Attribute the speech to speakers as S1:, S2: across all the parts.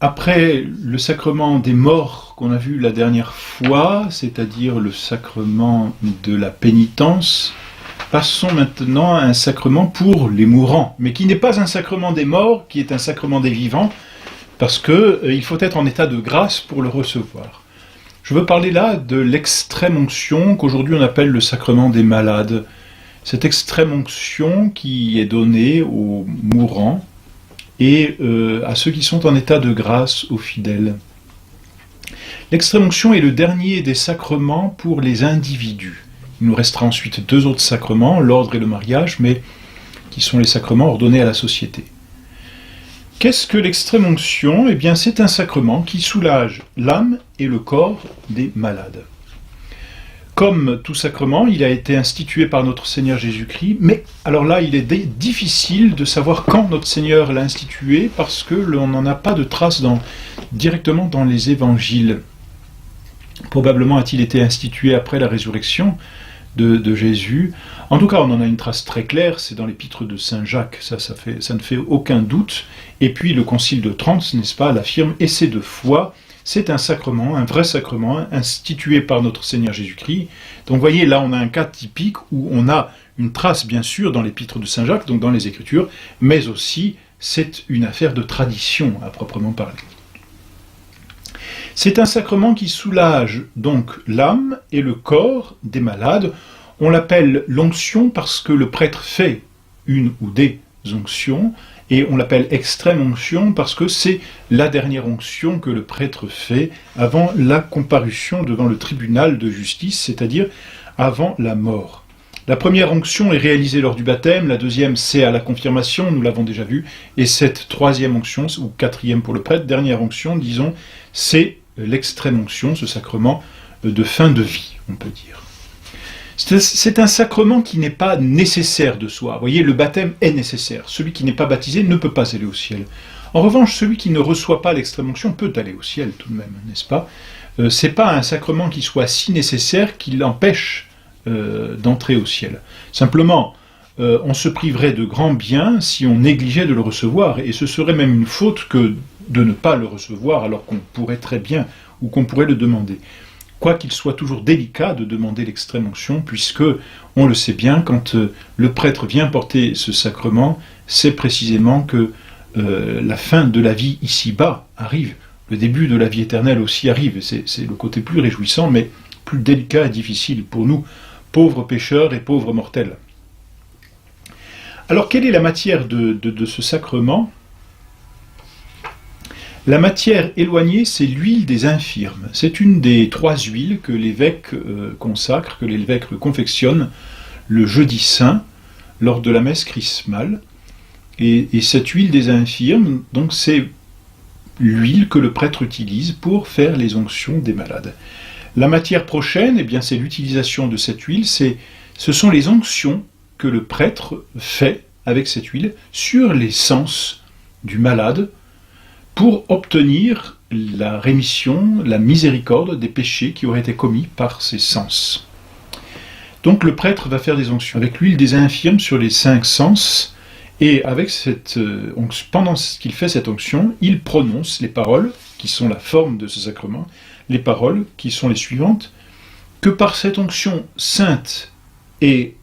S1: Après le sacrement des morts qu'on a vu la dernière fois, c'est-à-dire le sacrement de la pénitence, passons maintenant à un sacrement pour les mourants, mais qui n'est pas un sacrement des morts, qui est un sacrement des vivants, parce qu'il faut être en état de grâce pour le recevoir. Je veux parler là de l'extrême onction qu'aujourd'hui on appelle le sacrement des malades. Cette extrême onction qui est donnée aux mourants, et à ceux qui sont en état de grâce, aux fidèles. L'extrême-onction est le dernier des sacrements pour les individus. Il nous restera ensuite deux autres sacrements, l'ordre et le mariage, mais qui sont les sacrements ordonnés à la société. Qu'est-ce que l'extrême-onction ? Eh bien, c'est un sacrement qui soulage l'âme et le corps des malades. Comme tout sacrement, il a été institué par notre Seigneur Jésus-Christ, mais alors là, il est difficile de savoir quand notre Seigneur l'a institué, parce que l'on n'en a pas de trace directement dans les évangiles. Probablement a-t-il été institué après la résurrection de Jésus. En tout cas, on en a une trace très claire, c'est dans l'épître de Saint Jacques, ça ne fait aucun doute. Et puis le Concile de Trente, n'est-ce pas, l'affirme, et c'est de foi. C'est un sacrement, un vrai sacrement, institué par notre Seigneur Jésus-Christ. Donc vous voyez, là on a un cas typique où on a une trace bien sûr dans l'épître de Saint Jacques, donc dans les Écritures, mais aussi c'est une affaire de tradition à proprement parler. C'est un sacrement qui soulage donc l'âme et le corps des malades. On l'appelle l'onction parce que le prêtre fait une ou des onctions, et on l'appelle extrême onction parce que c'est la dernière onction que le prêtre fait avant la comparution devant le tribunal de justice, c'est-à-dire avant la mort. La première onction est réalisée lors du baptême, la deuxième c'est à la confirmation, nous l'avons déjà vu, et cette troisième onction, ou quatrième pour le prêtre, dernière onction, disons, c'est l'extrême onction, ce sacrement de fin de vie, on peut dire. C'est un sacrement qui n'est pas nécessaire de soi. Vous voyez, le baptême est nécessaire. Celui qui n'est pas baptisé ne peut pas aller au ciel. En revanche, celui qui ne reçoit pas l'extrême-onction peut aller au ciel tout de même, n'est-ce pas ? C'est pas un sacrement qui soit si nécessaire qu'il l'empêche d'entrer au ciel. Simplement, on se priverait de grands biens si on négligeait de le recevoir, et ce serait même une faute que de ne pas le recevoir alors qu'on pourrait très bien, ou qu'on pourrait le demander. Quoiqu'il soit toujours délicat de demander l'extrême-onction, puisque, on le sait bien, quand le prêtre vient porter ce sacrement, c'est précisément que la fin de la vie ici-bas arrive, le début de la vie éternelle aussi arrive, c'est le côté plus réjouissant, mais plus délicat et difficile pour nous, pauvres pécheurs et pauvres mortels. Alors, quelle est la matière de ce sacrement ? La matière éloignée, c'est l'huile des infirmes. C'est une des trois huiles que l'évêque consacre, que l'évêque confectionne le jeudi saint, lors de la messe chrismale. Et cette huile des infirmes, donc c'est l'huile que le prêtre utilise pour faire les onctions des malades. La matière prochaine, eh bien, c'est l'utilisation de cette huile, ce sont les onctions que le prêtre fait avec cette huile sur les sens du malade, pour obtenir la rémission, la miséricorde des péchés qui auraient été commis par ses sens. Donc le prêtre va faire des onctions avec l'huile des infirmes sur les 5 sens, et avec pendant qu'il fait cette onction, il prononce les paroles, qui sont la forme de ce sacrement, les paroles qui sont les suivantes, que par cette onction sainte et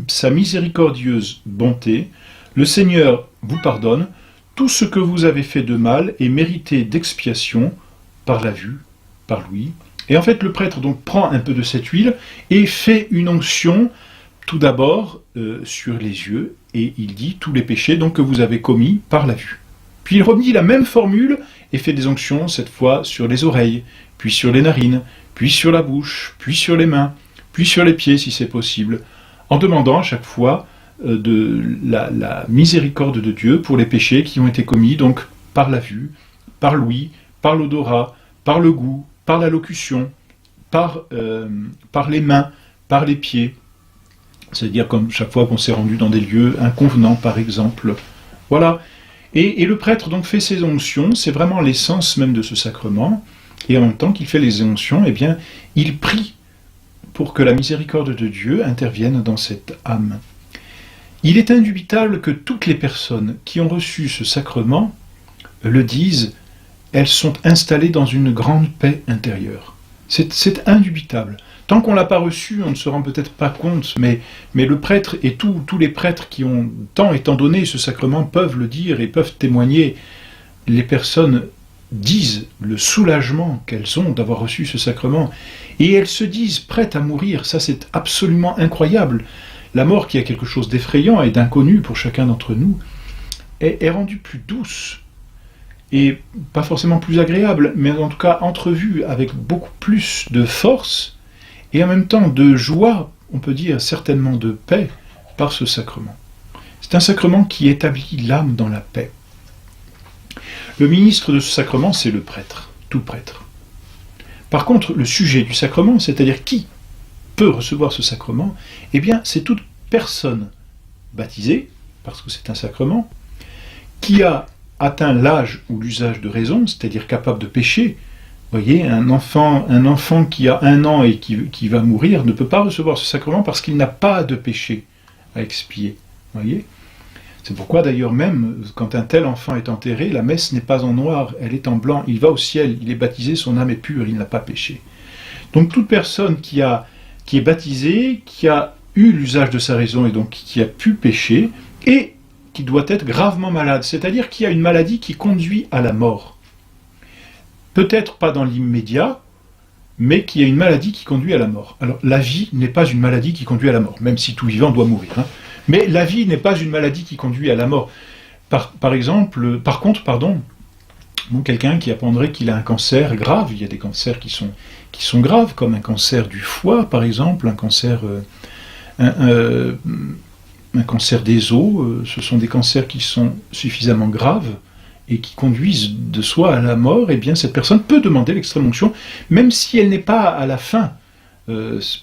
S1: sa miséricordieuse bonté, le Seigneur vous pardonne tout ce que vous avez fait de mal est mérité d'expiation par la vue, par l'ouïe. Et en fait, le prêtre donc prend un peu de cette huile et fait une onction, tout d'abord sur les yeux, et il dit tous les péchés donc, que vous avez commis par la vue. Puis il redit la même formule et fait des onctions, cette fois sur les oreilles, puis sur les narines, puis sur la bouche, puis sur les mains, puis sur les pieds si c'est possible, en demandant à chaque fois de la miséricorde de Dieu pour les péchés qui ont été commis donc par la vue, par l'ouïe, par l'odorat, par le goût, par la locution, par les mains, par les pieds. C'est-à-dire comme chaque fois qu'on s'est rendu dans des lieux inconvenants, par exemple. Voilà. Et le prêtre donc fait ses onctions, c'est vraiment l'essence même de ce sacrement, et en même temps qu'il fait les onctions, eh bien, il prie pour que la miséricorde de Dieu intervienne dans cette âme. Il est indubitable que toutes les personnes qui ont reçu ce sacrement le disent elles sont installées dans une grande paix intérieure. C'est indubitable. Tant qu'on ne l'a pas reçu, on ne se rend peut-être pas compte, mais le prêtre et tous les prêtres qui ont tant étant donné ce sacrement peuvent le dire et peuvent témoigner. Les personnes disent le soulagement qu'elles ont d'avoir reçu ce sacrement, et elles se disent prêtes à mourir. Ça, c'est absolument incroyable. La mort, qui a quelque chose d'effrayant et d'inconnu pour chacun d'entre nous, est rendue plus douce, et pas forcément plus agréable, mais en tout cas entrevue avec beaucoup plus de force, et en même temps de joie, on peut dire certainement de paix, par ce sacrement. C'est un sacrement qui établit l'âme dans la paix. Le ministre de ce sacrement, c'est le prêtre, tout prêtre. Par contre, le sujet du sacrement, c'est-à-dire qui peut recevoir ce sacrement, eh bien, c'est toute personne baptisée, parce que c'est un sacrement, qui a atteint l'âge ou l'usage de raison, c'est-à-dire capable de pécher. Vous voyez, un enfant qui a 1 an et qui va mourir ne peut pas recevoir ce sacrement parce qu'il n'a pas de péché à expier. Vous voyez ? C'est pourquoi d'ailleurs même, quand un tel enfant est enterré, la messe n'est pas en noir, elle est en blanc. Il va au ciel, il est baptisé, son âme est pure, il n'a pas péché. Donc toute personne qui est baptisée, qui a eu l'usage de sa raison et donc qui a pu pécher, et qui doit être gravement malade, c'est-à-dire qui a une maladie qui conduit à la mort. Peut-être pas dans l'immédiat, mais qui a une maladie qui conduit à la mort. Alors la vie n'est pas une maladie qui conduit à la mort, même si tout vivant doit mourir. Mais la vie n'est pas une maladie qui conduit à la mort. Par contre, quelqu'un qui apprendrait qu'il a un cancer grave, il y a des cancers qui sont graves, comme un cancer du foie, par exemple, un cancer des os, ce sont des cancers qui sont suffisamment graves et qui conduisent de soi à la mort, eh bien cette personne peut demander l'extrême-onction, même si elle n'est pas à la fin,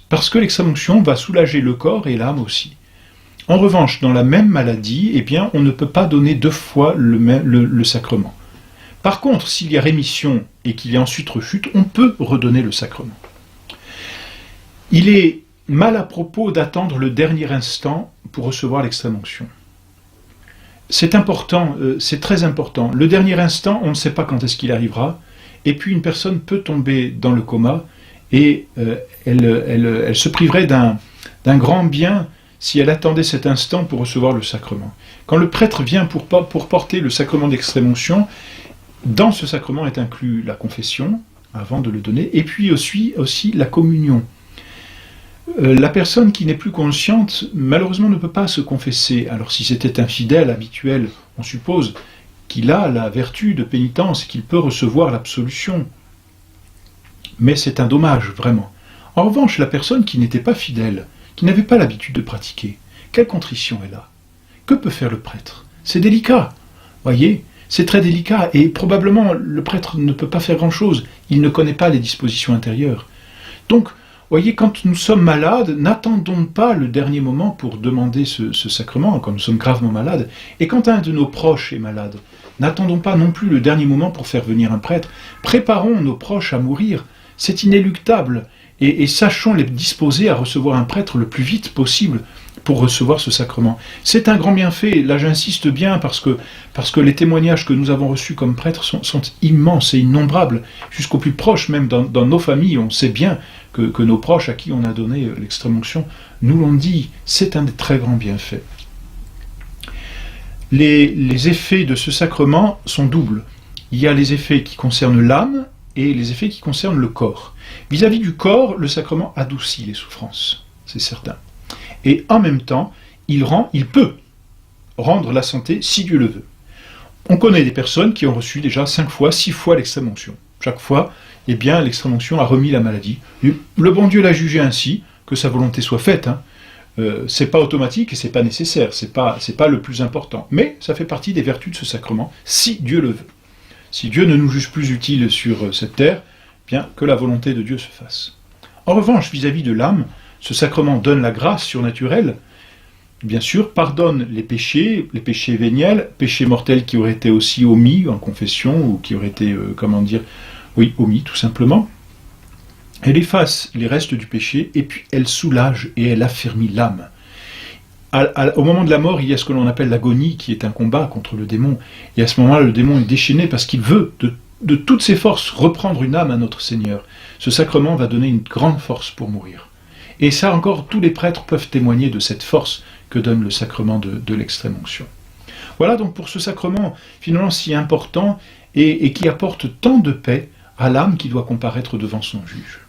S1: parce que l'extrême-onction va soulager le corps et l'âme aussi. En revanche, dans la même maladie, eh bien, on ne peut pas donner 2 fois le sacrement. Par contre, s'il y a rémission et qu'il y a ensuite rechute, on peut redonner le sacrement. Il est mal à propos d'attendre le dernier instant pour recevoir l'extrême-onction. C'est important, c'est très important. Le dernier instant, on ne sait pas quand est-ce qu'il arrivera, et puis une personne peut tomber dans le coma, et elle se priverait d'un grand bien si elle attendait cet instant pour recevoir le sacrement. Quand le prêtre vient pour porter le sacrement d'extrême-onction, dans ce sacrement est inclus la confession, avant de le donner, et puis aussi la communion. La personne qui n'est plus consciente, malheureusement, ne peut pas se confesser. Alors si c'était un fidèle habituel, on suppose qu'il a la vertu de pénitence et qu'il peut recevoir l'absolution. Mais c'est un dommage, vraiment. En revanche, la personne qui n'était pas fidèle, qui n'avait pas l'habitude de pratiquer, quelle contrition elle a? Que peut faire le prêtre? C'est délicat, voyez, c'est très délicat, et probablement le prêtre ne peut pas faire grand-chose, il ne connaît pas les dispositions intérieures. Donc, voyez, quand nous sommes malades, n'attendons pas le dernier moment pour demander ce sacrement, quand nous sommes gravement malades. Et quand un de nos proches est malade, n'attendons pas non plus le dernier moment pour faire venir un prêtre. Préparons nos proches à mourir, c'est inéluctable. Et sachons les disposer à recevoir un prêtre le plus vite possible pour recevoir ce sacrement. C'est un grand bienfait, là j'insiste bien, parce que les témoignages que nous avons reçus comme prêtres sont immenses et innombrables, jusqu'aux plus proches, même dans nos familles, on sait bien que nos proches à qui on a donné l'extrême-onction nous l'ont dit, c'est un des très grands bienfaits. Les effets de ce sacrement sont doubles. Il y a les effets qui concernent l'âme et les effets qui concernent le corps. Vis-à-vis du corps, le sacrement adoucit les souffrances, c'est certain. Et en même temps, il peut rendre la santé si Dieu le veut. On connaît des personnes qui ont reçu déjà 5 fois, 6 fois l'extrême-onction. Chaque fois, eh bien, l'extrême-onction a remis la maladie. Et le bon Dieu l'a jugé ainsi, que sa volonté soit faite. C'est pas automatique et c'est pas nécessaire, c'est pas le plus important. Mais ça fait partie des vertus de ce sacrement, si Dieu le veut. Si Dieu ne nous juge plus utiles sur cette terre, bien que la volonté de Dieu se fasse. En revanche, vis-à-vis de l'âme, ce sacrement donne la grâce surnaturelle, bien sûr, pardonne les péchés véniels, péchés mortels qui auraient été aussi omis en confession, ou qui auraient été, omis tout simplement. Elle efface les restes du péché, et puis elle soulage et elle affermit l'âme. Au moment de la mort, il y a ce que l'on appelle l'agonie, qui est un combat contre le démon. Et à ce moment-là, le démon est déchaîné parce qu'il veut de toutes ses forces reprendre une âme à notre Seigneur. Ce sacrement va donner une grande force pour mourir. Et ça encore, tous les prêtres peuvent témoigner de cette force que donne le sacrement de l'extrême-onction. Voilà donc pour ce sacrement finalement si important et qui apporte tant de paix à l'âme qui doit comparaître devant son juge.